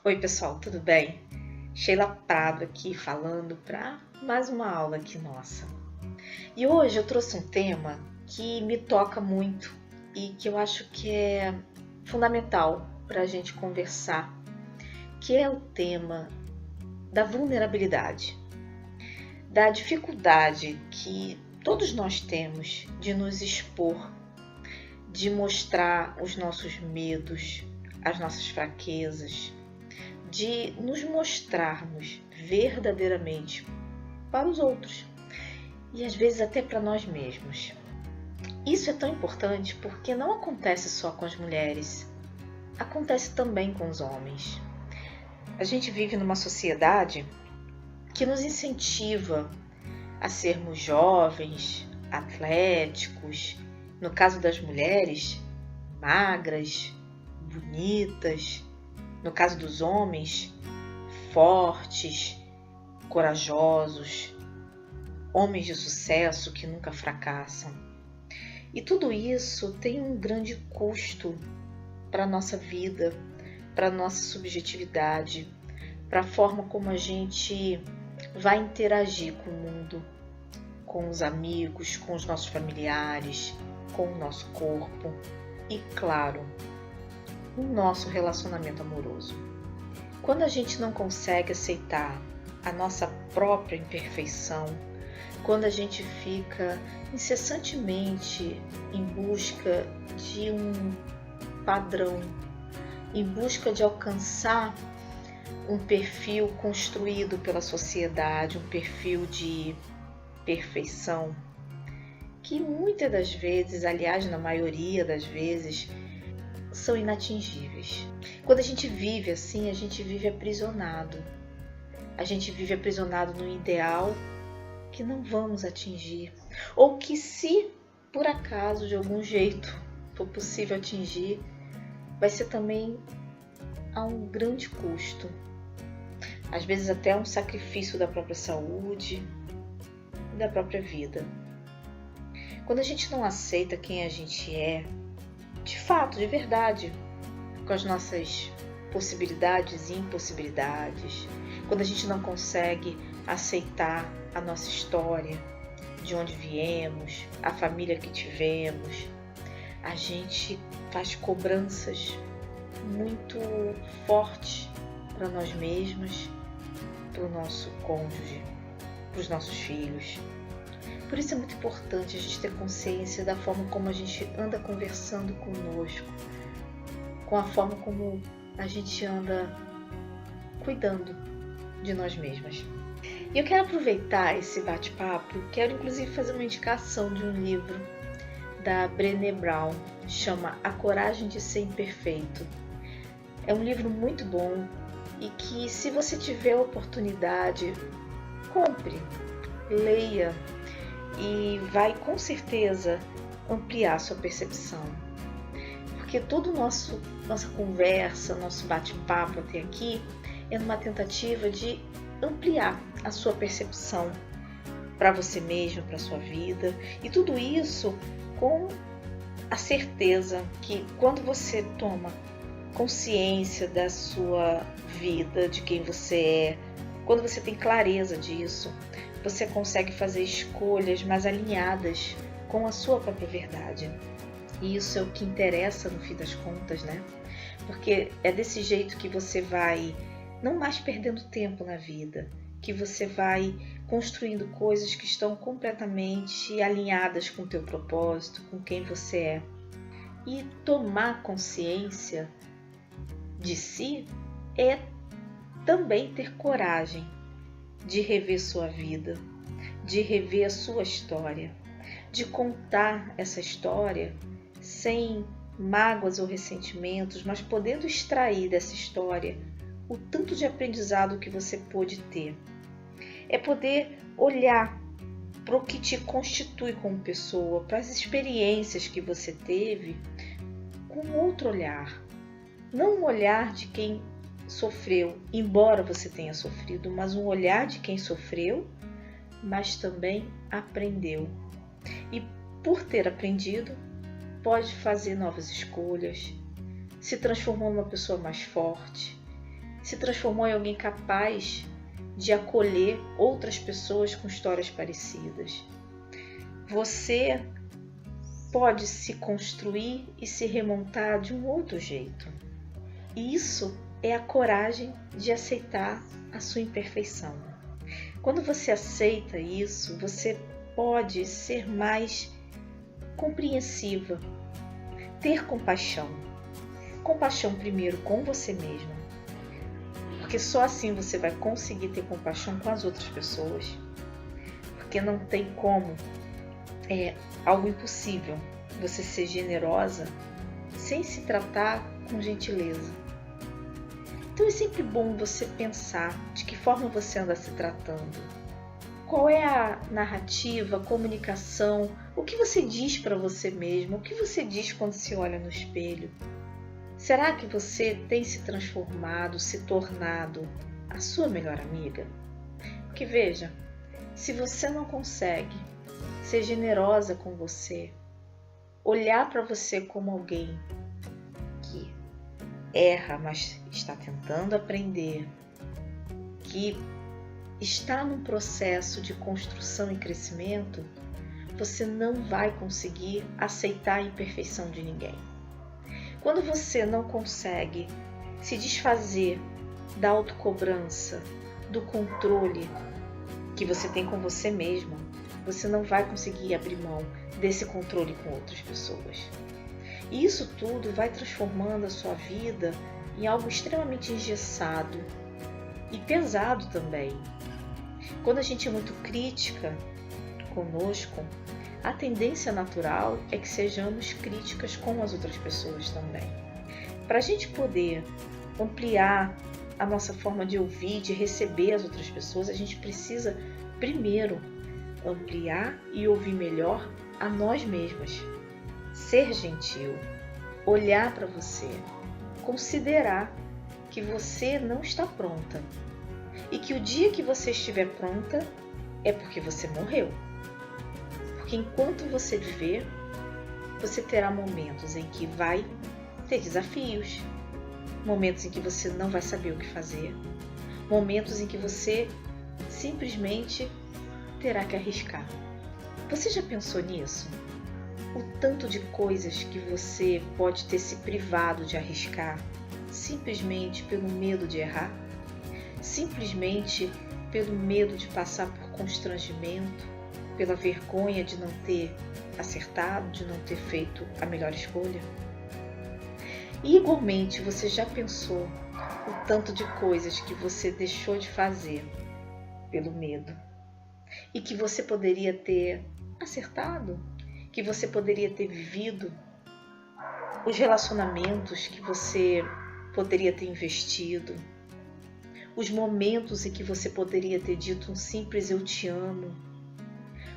Oi pessoal, tudo bem? Sheila Prado aqui falando para mais uma aula aqui nossa. E hoje eu trouxe um tema que me toca muito e que eu acho que é fundamental para a gente conversar, que é o tema da vulnerabilidade, da dificuldade que todos nós temos de nos expor, de mostrar os nossos medos, as nossas fraquezas, de nos mostrarmos verdadeiramente para os outros e às vezes até para nós mesmos. Isso é tão importante porque não acontece só com as mulheres, acontece também com os homens. A gente vive numa sociedade que nos incentiva a sermos jovens, atléticos, no caso das mulheres, magras, bonitas, no caso dos homens, fortes, corajosos, homens de sucesso que nunca fracassam. E tudo isso tem um grande custo para a nossa vida, para a nossa subjetividade, para a forma como a gente vai interagir com o mundo, com os amigos, com os nossos familiares, com o nosso corpo e, claro, o nosso relacionamento amoroso. Quando a gente não consegue aceitar a nossa própria imperfeição, quando a gente fica incessantemente em busca de um padrão, em busca de alcançar um perfil construído pela sociedade, um perfil de perfeição, que muitas das vezes, aliás, na maioria das vezes, são inatingíveis. Quando a gente vive assim, a gente vive aprisionado. A gente vive aprisionado num ideal que não vamos atingir. Ou que, se por acaso, de algum jeito, for possível atingir, vai ser também a um grande custo. Às vezes até um sacrifício da própria saúde e da própria vida. Quando a gente não aceita quem a gente é, de fato, de verdade, com as nossas possibilidades e impossibilidades, quando a gente não consegue aceitar a nossa história, de onde viemos, a família que tivemos, a gente faz cobranças muito fortes para nós mesmos, para o nosso cônjuge, para os nossos filhos. Por isso é muito importante a gente ter consciência da forma como a gente anda conversando conosco, com a forma como a gente anda cuidando de nós mesmas. E eu quero aproveitar esse bate-papo, quero inclusive fazer uma indicação de um livro da Brené Brown, chama A Coragem de Ser Imperfeito. É um livro muito bom e que, se você tiver a oportunidade, compre, leia, e vai com certeza ampliar sua percepção. Porque toda nossa conversa, nosso bate-papo até aqui é numa tentativa de ampliar a sua percepção para você mesmo, para a sua vida. E tudo isso com a certeza que quando você toma consciência da sua vida, de quem você é, quando você tem clareza disso, você consegue fazer escolhas mais alinhadas com a sua própria verdade. E isso é o que interessa no fim das contas, né? Porque é desse jeito que você vai não mais perdendo tempo na vida, que você vai construindo coisas que estão completamente alinhadas com o teu propósito, com quem você é. E tomar consciência de si é também ter coragem de rever sua vida, de rever a sua história, de contar essa história sem mágoas ou ressentimentos, mas podendo extrair dessa história o tanto de aprendizado que você pôde ter. É poder olhar para o que te constitui como pessoa, para as experiências que você teve com outro olhar. Não um olhar de quem sofreu, embora você tenha sofrido, mas um olhar de quem sofreu, mas também aprendeu. E por ter aprendido, pode fazer novas escolhas, se transformar numa pessoa mais forte, se transformou em alguém capaz de acolher outras pessoas com histórias parecidas. Você pode se construir e se remontar de um outro jeito. E isso é a coragem de aceitar a sua imperfeição. Quando você aceita isso, você pode ser mais compreensiva, ter compaixão. Compaixão primeiro com você mesma, porque só assim você vai conseguir ter compaixão com as outras pessoas, porque não tem como, é algo impossível você ser generosa sem se tratar com gentileza. Então é sempre bom você pensar de que forma você anda se tratando. Qual é a narrativa, a comunicação, o que você diz para você mesmo, o que você diz quando se olha no espelho. Será que você tem se transformado, se tornado a sua melhor amiga? Porque veja, se você não consegue ser generosa com você, olhar para você como alguém que erra, mas está tentando aprender, que está num processo de construção e crescimento, você não vai conseguir aceitar a imperfeição de ninguém. Quando você não consegue se desfazer da autocobrança, do controle que você tem com você mesma, você não vai conseguir abrir mão desse controle com outras pessoas. E isso tudo vai transformando a sua vida em algo extremamente engessado e pesado também. Quando a gente é muito crítica conosco, a tendência natural é que sejamos críticas com as outras pessoas também. Para a gente poder ampliar a nossa forma de ouvir, de receber as outras pessoas, a gente precisa primeiro ampliar e ouvir melhor a nós mesmas. Ser gentil, olhar para você, considerar que você não está pronta e que o dia que você estiver pronta é porque você morreu. Porque enquanto você viver, você terá momentos em que vai ter desafios, momentos em que você não vai saber o que fazer, momentos em que você simplesmente terá que arriscar. Você já pensou nisso? O tanto de coisas que você pode ter se privado de arriscar simplesmente pelo medo de errar? Simplesmente pelo medo de passar por constrangimento, pela vergonha de não ter acertado, de não ter feito a melhor escolha? E igualmente, você já pensou o tanto de coisas que você deixou de fazer pelo medo e que você poderia ter acertado, que você poderia ter vivido, os relacionamentos que você poderia ter investido, os momentos em que você poderia ter dito um simples eu te amo,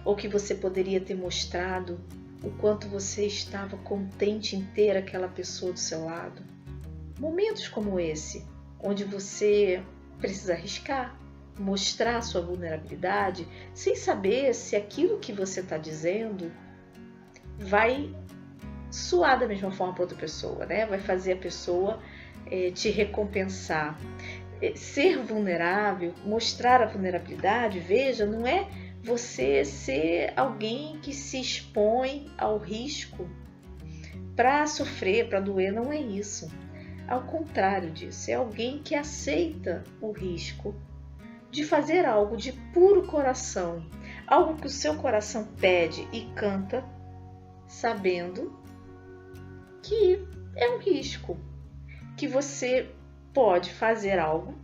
ou que você poderia ter mostrado o quanto você estava contente em ter aquela pessoa do seu lado. Momentos como esse, onde você precisa arriscar, mostrar sua vulnerabilidade, sem saber se aquilo que você está dizendo vai soar da mesma forma para outra pessoa, né? Vai fazer a pessoa te recompensar. Ser vulnerável, mostrar a vulnerabilidade, veja, não é você ser alguém que se expõe ao risco para sofrer, para doer, não é isso. Ao contrário disso, é alguém que aceita o risco de fazer algo de puro coração, algo que o seu coração pede e canta, sabendo que é um risco, que você pode fazer algo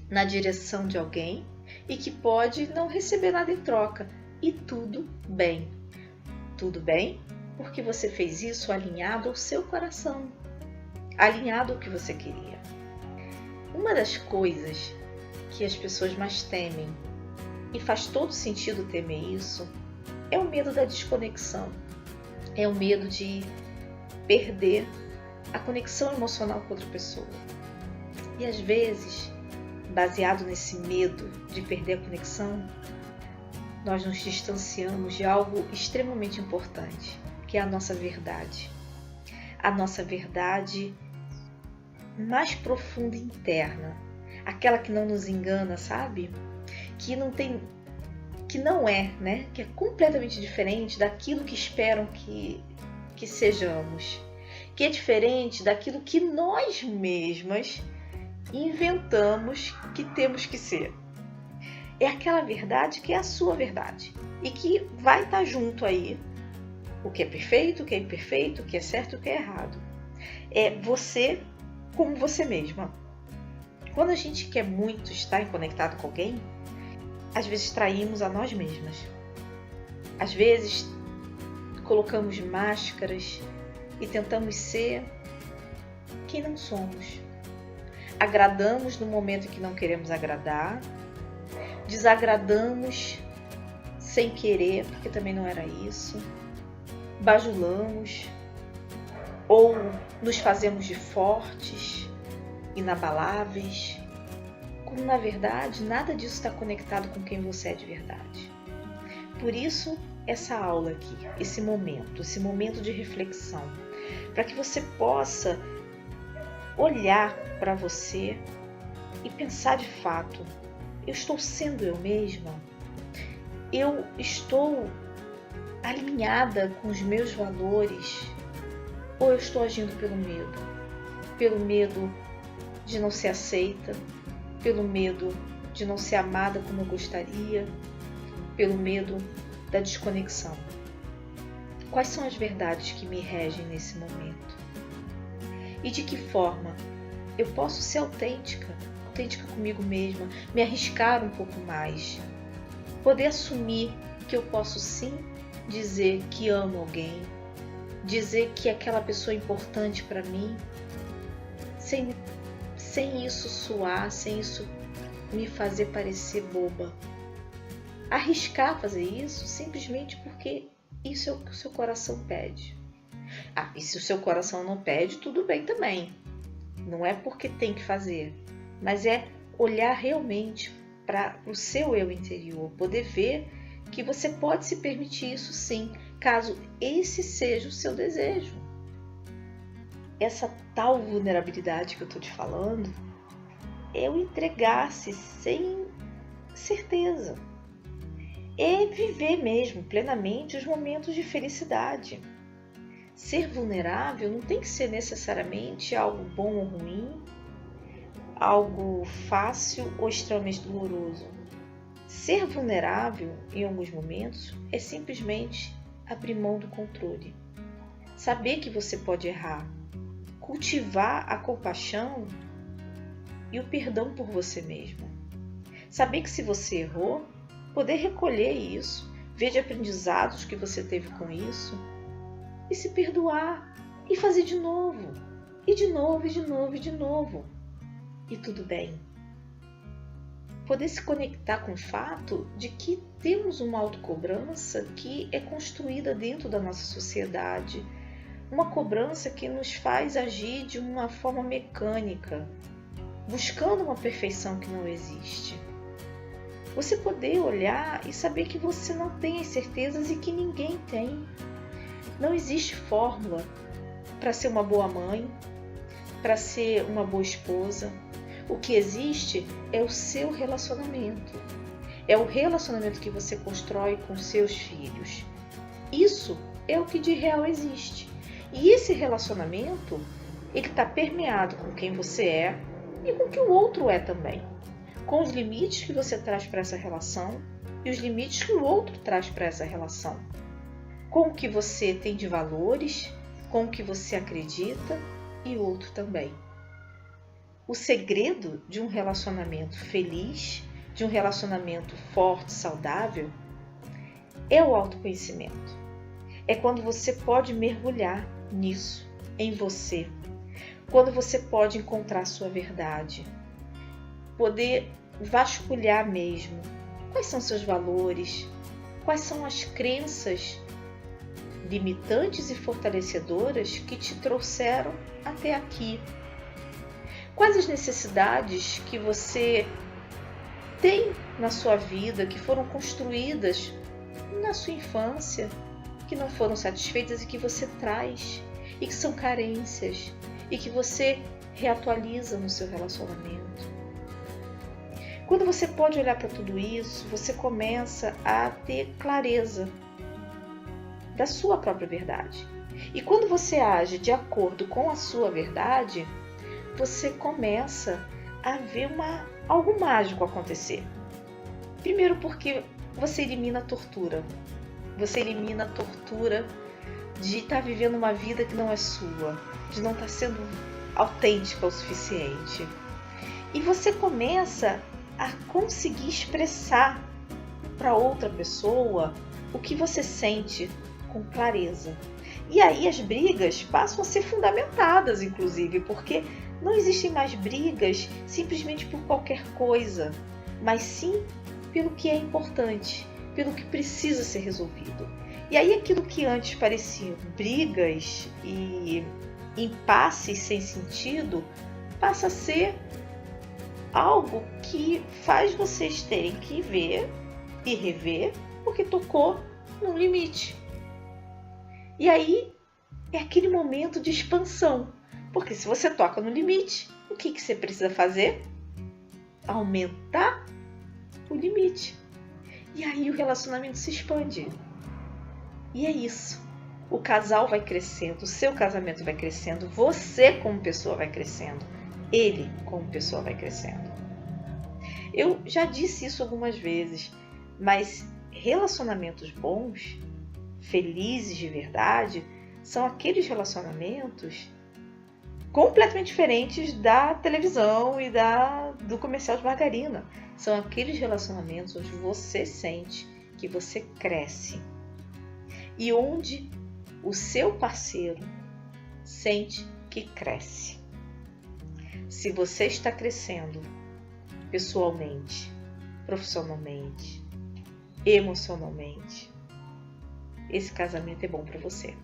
na direção de alguém e que pode não receber nada em troca. E tudo bem. Tudo bem porque você fez isso alinhado ao seu coração, alinhado ao que você queria. Uma das coisas que as pessoas mais temem, e faz todo sentido temer isso, é o medo da desconexão. É o medo de perder a conexão emocional com outra pessoa. E às vezes, baseado nesse medo de perder a conexão, nós nos distanciamos de algo extremamente importante, que é a nossa verdade. A nossa verdade mais profunda interna, aquela que não nos engana, sabe? Que não é, né? Que é completamente diferente daquilo que esperam que sejamos, que é diferente daquilo que nós mesmas inventamos que temos que ser. É aquela verdade que é a sua verdade e que vai estar junto aí o que é perfeito, o que é imperfeito, o que é certo e o que é errado. É você como você mesma. Quando a gente quer muito estar conectado com alguém, às vezes traímos a nós mesmas. Às vezes colocamos máscaras e tentamos ser quem não somos. Agradamos no momento em que não queremos agradar, desagradamos sem querer, porque também não era isso, bajulamos ou nos fazemos de fortes, inabaláveis, quando na verdade nada disso está conectado com quem você é de verdade. Por isso, essa aula aqui, esse momento de reflexão, para que você possa olhar para você e pensar de fato: eu estou sendo eu mesma? Eu estou alinhada com os meus valores? Ou eu estou agindo pelo medo? Pelo medo de não ser aceita? Pelo medo de não ser amada como eu gostaria? Pelo medo da desconexão? Quais são as verdades que me regem nesse momento? E de que forma eu posso ser autêntica comigo mesma, me arriscar um pouco mais, poder assumir que eu posso sim dizer que amo alguém, dizer que aquela pessoa é importante para mim, sem isso soar, sem isso me fazer parecer boba. Arriscar fazer isso simplesmente porque isso é o que o seu coração pede. E se o seu coração não pede, tudo bem também. Não é porque tem que fazer, mas é olhar realmente para o seu eu interior, poder ver que você pode se permitir isso sim, caso esse seja o seu desejo. Essa tal vulnerabilidade que eu estou te falando é o entregar-se sem certeza. É viver mesmo plenamente os momentos de felicidade. Ser vulnerável não tem que ser necessariamente algo bom ou ruim, algo fácil ou extremamente doloroso. Ser vulnerável em alguns momentos é simplesmente abrir mão do controle. Saber que você pode errar, cultivar a compaixão e o perdão por você mesmo. Saber que se você errou, poder recolher isso, ver de aprendizados que você teve com isso e se perdoar e fazer de novo, e de novo, e de novo, e de novo. E tudo bem. Poder se conectar com o fato de que temos uma autocobrança que é construída dentro da nossa sociedade, uma cobrança que nos faz agir de uma forma mecânica, buscando uma perfeição que não existe. Você poder olhar e saber que você não tem as certezas e que ninguém tem. Não existe fórmula para ser uma boa mãe, para ser uma boa esposa. O que existe é o seu relacionamento. É o relacionamento que você constrói com seus filhos. Isso é o que de real existe. E esse relacionamento, ele está permeado com quem você é e com o que o outro é também. Com os limites que você traz para essa relação e os limites que o outro traz para essa relação. Com o que você tem de valores, com o que você acredita e o outro também. O segredo de um relacionamento feliz, de um relacionamento forte, saudável, é o autoconhecimento. É quando você pode mergulhar nisso, em você. Quando você pode encontrar sua verdade. Poder vasculhar mesmo. Quais são seus valores? Quais são as crenças limitantes e fortalecedoras que te trouxeram até aqui? Quais as necessidades que você tem na sua vida, que foram construídas na sua infância, que não foram satisfeitas e que você traz, e que são carências, e que você reatualiza no seu relacionamento. Quando você pode olhar para tudo isso, você começa a ter clareza da sua própria verdade. E quando você age de acordo com a sua verdade, você começa a ver algo mágico acontecer. Primeiro porque você elimina a tortura. Você elimina a tortura de estar vivendo uma vida que não é sua, de não estar sendo autêntica o suficiente. E você começa a conseguir expressar para outra pessoa o que você sente com clareza. E aí as brigas passam a ser fundamentadas, inclusive, porque não existem mais brigas simplesmente por qualquer coisa, mas sim pelo que é importante, pelo que precisa ser resolvido. E aí aquilo que antes pareciam brigas e impasses sem sentido passa a ser algo que faz vocês terem que ver e rever porque tocou num limite. E aí é aquele momento de expansão, porque se você toca no limite, o que você precisa fazer? Aumentar o limite. E aí o relacionamento se expande. E é isso. O casal vai crescendo, o seu casamento vai crescendo, você como pessoa vai crescendo, ele como pessoa vai crescendo. Eu já disse isso algumas vezes, mas relacionamentos bons, felizes de verdade, são aqueles relacionamentos completamente diferentes da televisão e do comercial de margarina. São aqueles relacionamentos onde você sente que você cresce e onde o seu parceiro sente que cresce. Se você está crescendo pessoalmente, profissionalmente, emocionalmente, esse casamento é bom para você.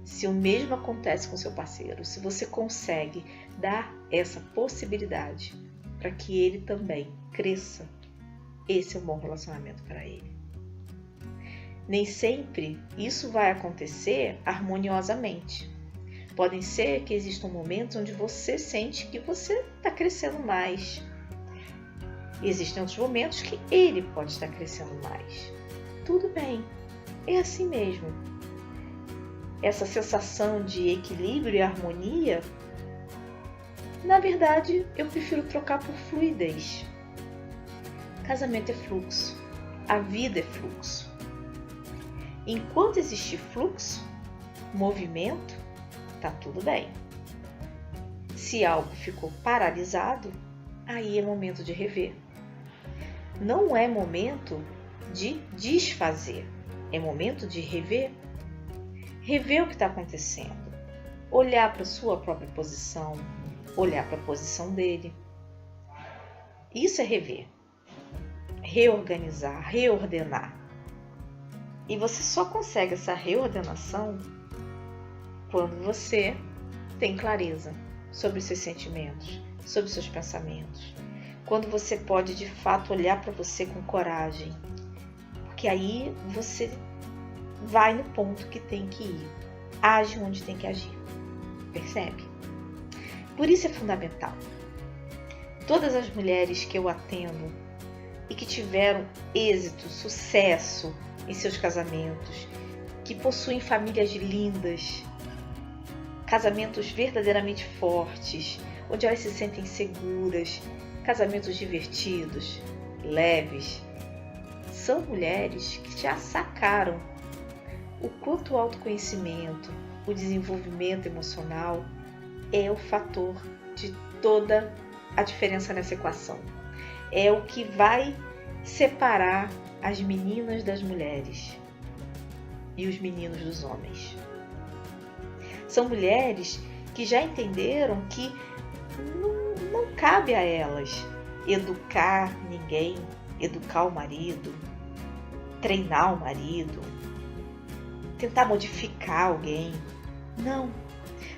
Se o mesmo acontece com seu parceiro, se você consegue dar essa possibilidade para que ele também cresça, esse é um bom relacionamento para ele. Nem sempre isso vai acontecer harmoniosamente. Podem ser que existam momentos onde você sente que você está crescendo mais. Existem outros momentos que ele pode estar crescendo mais. Tudo bem, é assim mesmo. Essa sensação de equilíbrio e harmonia, na verdade, eu prefiro trocar por fluidez. Casamento é fluxo, a vida é fluxo. Enquanto existir fluxo, movimento, tá tudo bem. Se algo ficou paralisado, aí é momento de rever. Não é momento de desfazer, é momento de rever. Rever o que está acontecendo, olhar para a sua própria posição, olhar para a posição dele. Isso é rever, reorganizar, reordenar. E você só consegue essa reordenação quando você tem clareza sobre os seus sentimentos, sobre os seus pensamentos. Quando você pode de fato olhar para você com coragem, porque aí você vai no ponto que tem que ir, age onde tem que agir, percebe? Por isso é fundamental. Todas as mulheres que eu atendo e que tiveram êxito, sucesso em seus casamentos, que possuem famílias lindas, casamentos verdadeiramente fortes, onde elas se sentem seguras, casamentos divertidos, leves, são mulheres que já sacaram o quanto o autoconhecimento, o desenvolvimento emocional é o fator de toda a diferença nessa equação. É o que vai separar as meninas das mulheres e os meninos dos homens. São mulheres que já entenderam que não cabe a elas educar ninguém, educar o marido, treinar o marido, tentar modificar alguém. Não.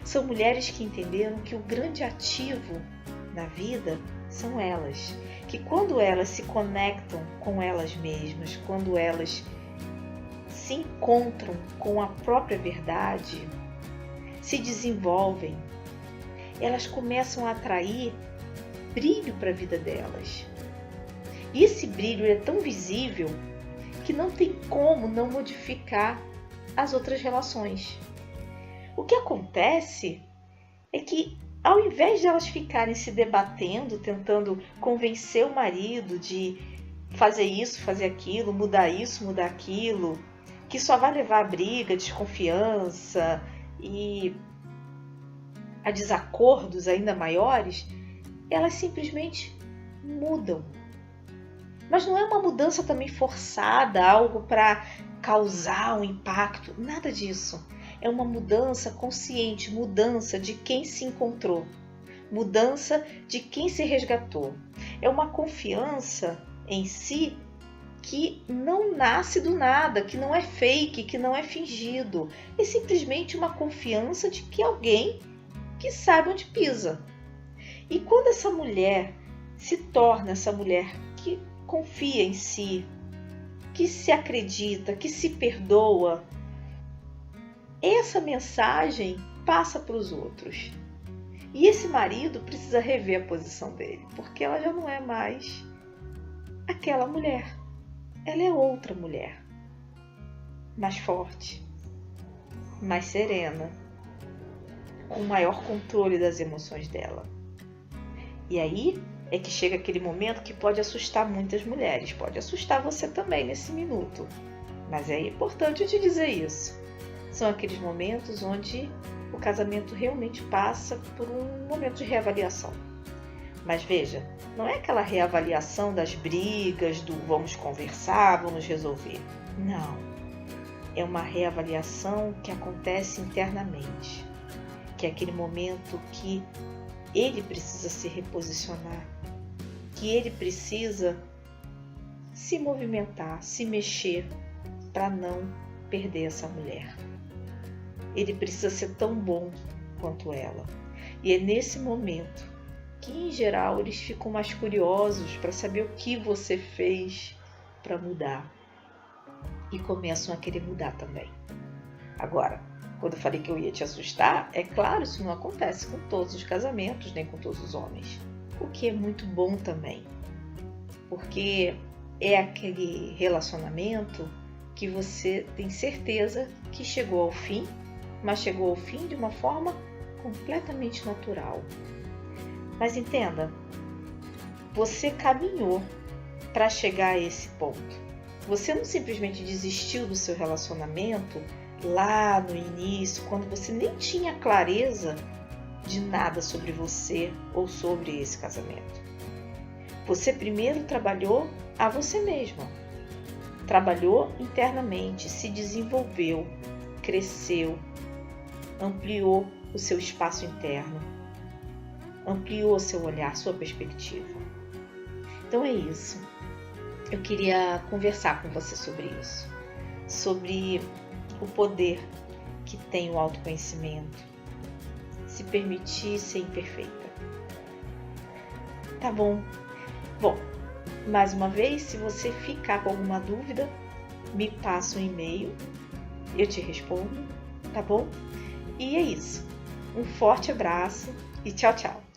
São mulheres que entenderam que o grande ativo na vida são elas. Que quando elas se conectam com elas mesmas, quando elas se encontram com a própria verdade, se desenvolvem elas começam a atrair brilho para a vida delas. E esse brilho é tão visível que não tem como não modificar as outras relações. O que acontece é que, ao invés de elas ficarem se debatendo, tentando convencer o marido de fazer isso, fazer aquilo, mudar isso, mudar aquilo, que só vai levar a briga, desconfiança e a desacordos ainda maiores, elas simplesmente mudam. Mas não é uma mudança também forçada, algo para causar um impacto, nada disso. É uma mudança consciente, mudança de quem se encontrou, mudança de quem se resgatou. É uma confiança em si que não nasce do nada, que não é fake, que não é fingido. É simplesmente uma confiança de que alguém que sabe onde pisa. E quando essa mulher se torna essa mulher que confia em si, que se acredita, que se perdoa, essa mensagem passa para os outros. E esse marido precisa rever a posição dele, porque ela já não é mais aquela mulher. Ela é outra mulher, mais forte, mais serena, com maior controle das emoções dela. E aí é que chega aquele momento que pode assustar muitas mulheres, pode assustar você também nesse minuto. Mas é importante eu te dizer isso. São aqueles momentos onde o casamento realmente passa por um momento de reavaliação. Mas veja, não é aquela reavaliação das brigas, do vamos conversar, vamos resolver. Não. É uma reavaliação que acontece internamente. Que é aquele momento que ele precisa se reposicionar. Que ele precisa se movimentar, se mexer para não perder essa mulher. Ele precisa ser tão bom quanto ela. E é nesse momento que, em geral, eles ficam mais curiosos para saber o que você fez para mudar. E começam a querer mudar também. Agora, quando eu falei que eu ia te assustar, é claro, isso não acontece com todos os casamentos, nem com todos os homens. O que é muito bom também. Porque é aquele relacionamento que você tem certeza que chegou ao fim, mas chegou ao fim de uma forma completamente natural. Mas entenda, você caminhou para chegar a esse ponto. Você não simplesmente desistiu do seu relacionamento lá no início, quando você nem tinha clareza de nada sobre você ou sobre esse casamento. Você primeiro trabalhou a você mesma. Trabalhou internamente, se desenvolveu, cresceu, ampliou o seu espaço interno, ampliou o seu olhar, sua perspectiva. Então é isso. Eu queria conversar com você sobre isso, sobre o poder que tem o autoconhecimento, se permitir ser imperfeita. Tá bom? Bom, mais uma vez, se você ficar com alguma dúvida, me passa um e-mail, eu te respondo, tá bom? E é isso. Um forte abraço e tchau, tchau!